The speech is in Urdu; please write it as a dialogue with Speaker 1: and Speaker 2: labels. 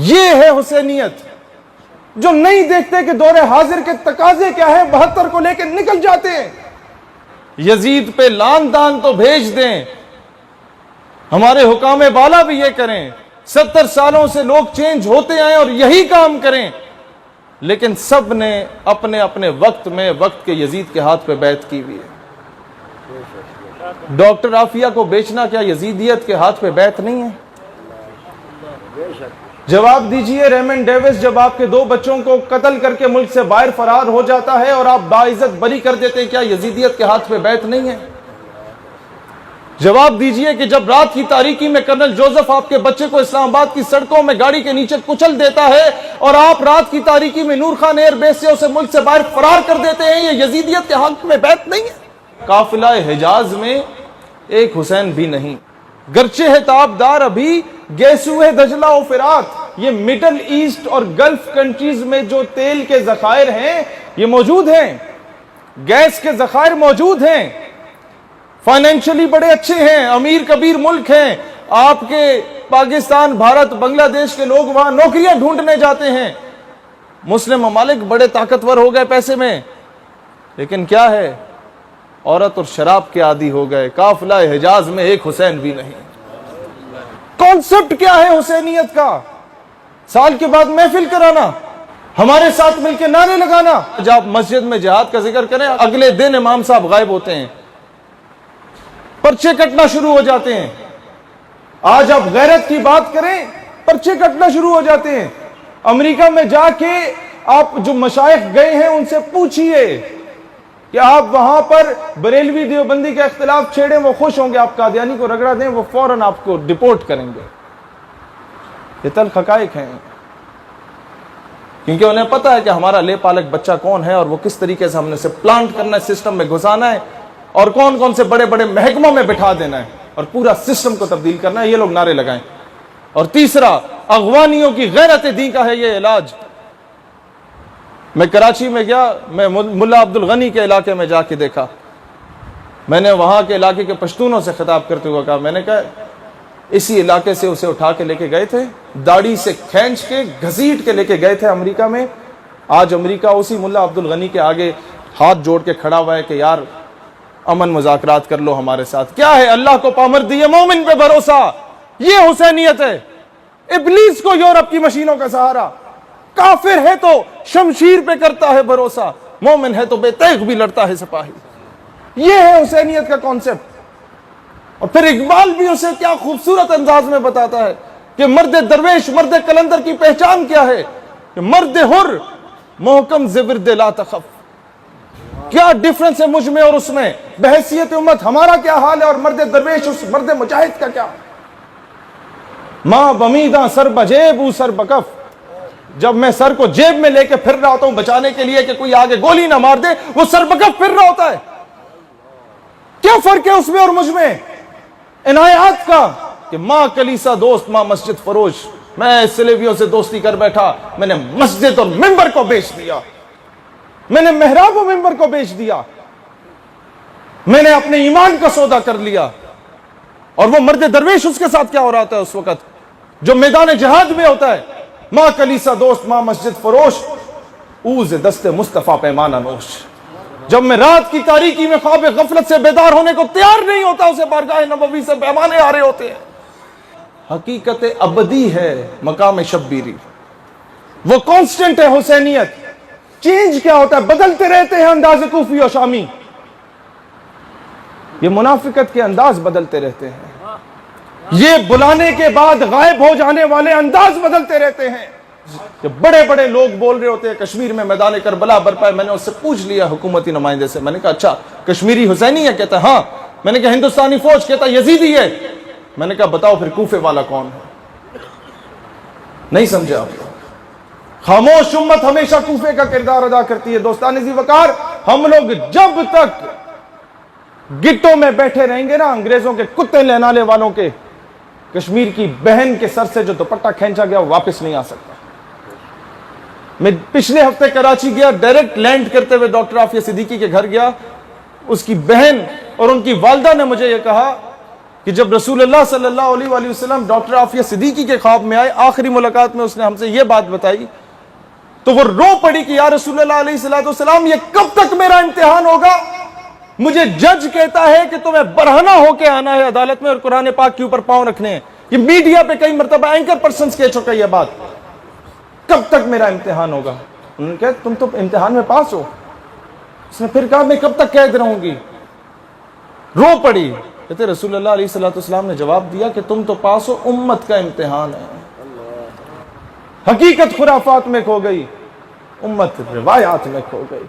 Speaker 1: یہ ہے حسینیت، جو نہیں دیکھتے کہ دور حاضر کے تقاضے کیا ہے، 72 کو لے کے نکل جاتے ہیں۔ یزید پہ لان دان تو بھیج دیں، ہمارے حکام بالا بھی یہ کریں، 70 سالوں سے لوگ چینج ہوتے آئے اور یہی کام کریں، لیکن سب نے اپنے اپنے وقت میں وقت کے یزید کے ہاتھ پہ بیعت کی ہوئی ہے۔ ڈاکٹر عافیہ کو بیچنا کیا یزیدیت کے ہاتھ پہ بیعت نہیں ہے؟ جواب دیجئے، ریمنڈ ڈیوس جب آپ کے 2 بچوں کو قتل کر کے ملک سے باہر فرار ہو جاتا ہے اور آپ باعزت بری کر دیتے ہیں، کیا یزیدیت کے ہاتھ پہ بیعت نہیں ہے؟ جواب دیجئے کہ جب رات کی تاریکی میں کرنل جوزف آپ کے بچے کو اسلام آباد کی سڑکوں میں گاڑی کے نیچے کچل دیتا ہے اور آپ رات کی تاریکی میں نور خان ایئر بیس سے اسے ملک سے باہر فرار کر دیتے ہیں، یہ یزیدیت کے حق میں بیعت نہیں ہے؟ قافلہ حجاز میں ایک حسین بھی نہیں، گرچہ ہے تابدار ابھی گیسوئے دجلہ و فرات۔ یہ مڈل ایسٹ اور گلف کنٹریز میں جو تیل کے ذخائر ہیں یہ موجود ہیں، گیس کے ذخائر موجود ہیں، فائنینشلی بڑے اچھے ہیں، امیر کبیر ملک ہیں۔ آپ کے پاکستان، بھارت، بنگلہ دیش کے لوگ وہاں نوکریاں ڈھونڈنے جاتے ہیں۔ مسلم ممالک بڑے طاقتور ہو گئے پیسے میں، لیکن کیا ہے، عورت اور شراب کے عادی ہو گئے۔ قافلہ حجاز میں ایک حسین بھی نہیں۔ کانسیپٹ کیا ہے حسینیت کا؟ سال کے بعد محفل کرانا، ہمارے ساتھ مل کے نعرے لگانا۔ جب آپ مسجد میں جہاد کا ذکر کریں، اگلے دن امام صاحب غائب ہوتے ہیں، پرچے کٹنا شروع ہو جاتے ہیں۔ آج آپ غیرت کی بات کریں، پرچے کٹنا شروع ہو جاتے ہیں۔ امریکہ میں جا کے آپ جو مشائخ گئے ہیں ان سے پوچھئے کہ آپ وہاں پر بریلوی دیوبندی کا اختلاف چھیڑیں، وہ خوش ہوں گے، آپ قادیانی کو رگڑا دیں وہ فوراً آپ کو ڈیپورٹ کریں گے۔ یہ تلخ حقائق ہیں، کیونکہ انہیں پتا ہے کہ ہمارا لے پالک بچہ کون ہے اور وہ کس طریقے سے ہم نے اسے پلانٹ کرنا ہے، سسٹم میں گھسانا ہے، اور کون کون سے بڑے بڑے محکموں میں بٹھا دینا ہے اور پورا سسٹم کو تبدیل کرنا ہے۔ یہ لوگ نعرے لگائیں۔ اور تیسرا، اغوانیوں کی غیرت دین کا ہے یہ علاج۔ میں کراچی میں گیا، میں ملا عبد الغنی کے علاقے میں جا کے دیکھا، میں نے وہاں کے علاقے کے پشتونوں سے خطاب کرتے ہوئے کہا، میں نے کہا اسی علاقے سے اسے اٹھا کے لے کے گئے تھے، داڑھی سے کھینچ کے گھسیٹ کے لے کے گئے تھے امریکہ میں۔ آج امریکہ اسی ملا عبد الغنی کے آگے ہاتھ جوڑ کے کھڑا ہوا ہے کہ یار امن مذاکرات کر لو ہمارے ساتھ۔ کیا ہے؟ اللہ کو پامرد ہے، مومن پہ بھروسہ، یہ حسینیت ہے۔ ابلیس کو یورپ کی مشینوں کا سہارا، کافر ہے تو شمشیر پہ کرتا ہے بھروسہ، مومن ہے تو بے تیغ بھی لڑتا ہے سپاہی۔ یہ ہے حسینیت کا کانسیپٹ۔ اور پھر اقبال بھی اسے کیا خوبصورت انداز میں بتاتا ہے کہ مرد درویش، مرد کلندر کی پہچان کیا ہے، کہ مرد حر محکم زبرد لا تخف۔ کیا ڈیفرنس ہے مجھ میں اور اس میں؟ بحیثیت امت ہمارا کیا حال ہے اور مرد درویش اس مرد مجاہد کا کیا؟ ماں بمیداں سر بجیب او سر بکف۔ جب میں سر کو جیب میں لے کے پھر رہا ہوتا ہوں بچانے کے لیے کہ کوئی آگے گولی نہ مار دے، وہ سر بکف پھر رہا ہوتا ہے۔ کیا فرق ہے اس میں اور مجھ میں؟ عنایات کا کہ ماں کلیسا دوست، ماں مسجد فروش۔ میں سلیبیوں سے دوستی کر بیٹھا، میں نے مسجد اور ممبر کو بیچ دیا، میں نے محراب و ممبر کو بیچ دیا، میں نے اپنے ایمان کا سودا کر لیا۔ اور وہ مرد درویش اس کے ساتھ کیا ہو رہا ہے اس وقت جو میدان جہاد میں ہوتا ہے؟ ماں کلیسا دوست، ماں مسجد فروش، اوز دست مصطفیٰ پیمانہ نوش۔ جب میں رات کی تاریکی میں خواب غفلت سے بیدار ہونے کو تیار نہیں ہوتا، اسے بارگاہ نبوی سے پیمانے آ رہے ہوتے ہیں۔ حقیقت ابدی ہے مقام شبیری، وہ کانسٹنٹ ہے حسینیت۔ چینج کیا ہوتا ہے؟ بدلتے رہتے ہیں انداز کوفی و شامی، یہ منافقت کے انداز بدلتے رہتے ہیں، یہ بلانے کے بعد غائب ہو جانے والے انداز بدلتے رہتے ہیں۔ کہ بڑے بڑے لوگ بول رہے ہوتے ہیں کشمیر میں میدان کربلا برپا ہے، میں نے اس سے پوچھ لیا حکومتی نمائندے سے، میں نے کہا اچھا کشمیری حسینی ہے؟ کہتا ہے ہاں۔ میں نے کہا ہندوستانی فوج؟ کہتا یزیدی ہے۔ میں نے کہا بتاؤ پھر کوفے والا کون ہے؟ نہیں سمجھے آپ؟ خاموش امت ہمیشہ کوفے کا کردار ادا کرتی ہے۔ دوستان ذی وقار، ہم لوگ جب تک گٹوں میں بیٹھے رہیں گے نا انگریزوں کے کتے لہنانے والوں کے، کشمیر کی بہن کے سر سے جو دوپٹہ کھینچا گیا وہ واپس نہیں آ سکتا۔ میں پچھلے ہفتے کراچی گیا، ڈائریکٹ لینڈ کرتے ہوئے ڈاکٹر عافیہ صدیقی کے گھر گیا، اس کی بہن اور ان کی والدہ نے مجھے یہ کہا کہ جب رسول اللہ صلی اللہ علیہ وآلہ وسلم ڈاکٹر عافیہ صدیقی کے خواب میں آئے، آخری ملاقات میں اس نے ہم سے یہ بات بتائی، تو وہ رو پڑی کہ یا رسول اللہ علیہ السلام، یہ کب تک میرا امتحان ہوگا؟ مجھے جج کہتا ہے کہ تمہیں برہنہ ہو کے آنا ہے عدالت میں اور قرآن پاک کے اوپر پاؤں رکھنے ہیں۔ یہ میڈیا پہ کئی مرتبہ اینکر پرسنز کہہ چکا یہ بات، کب تک میرا امتحان ہوگا؟ انہوں نے کہا تم تو امتحان میں پاس ہو۔ اس نے پھر کہا میں کب تک قید رہوں گی؟ رو پڑی۔ کہتے رسول اللہ علیہ السلام نے جواب دیا کہ تم تو پاس ہو، امت کا امتحان ہے۔ حقیقت خرافات میں کھو گئی، امت روایات میں کھو گئی۔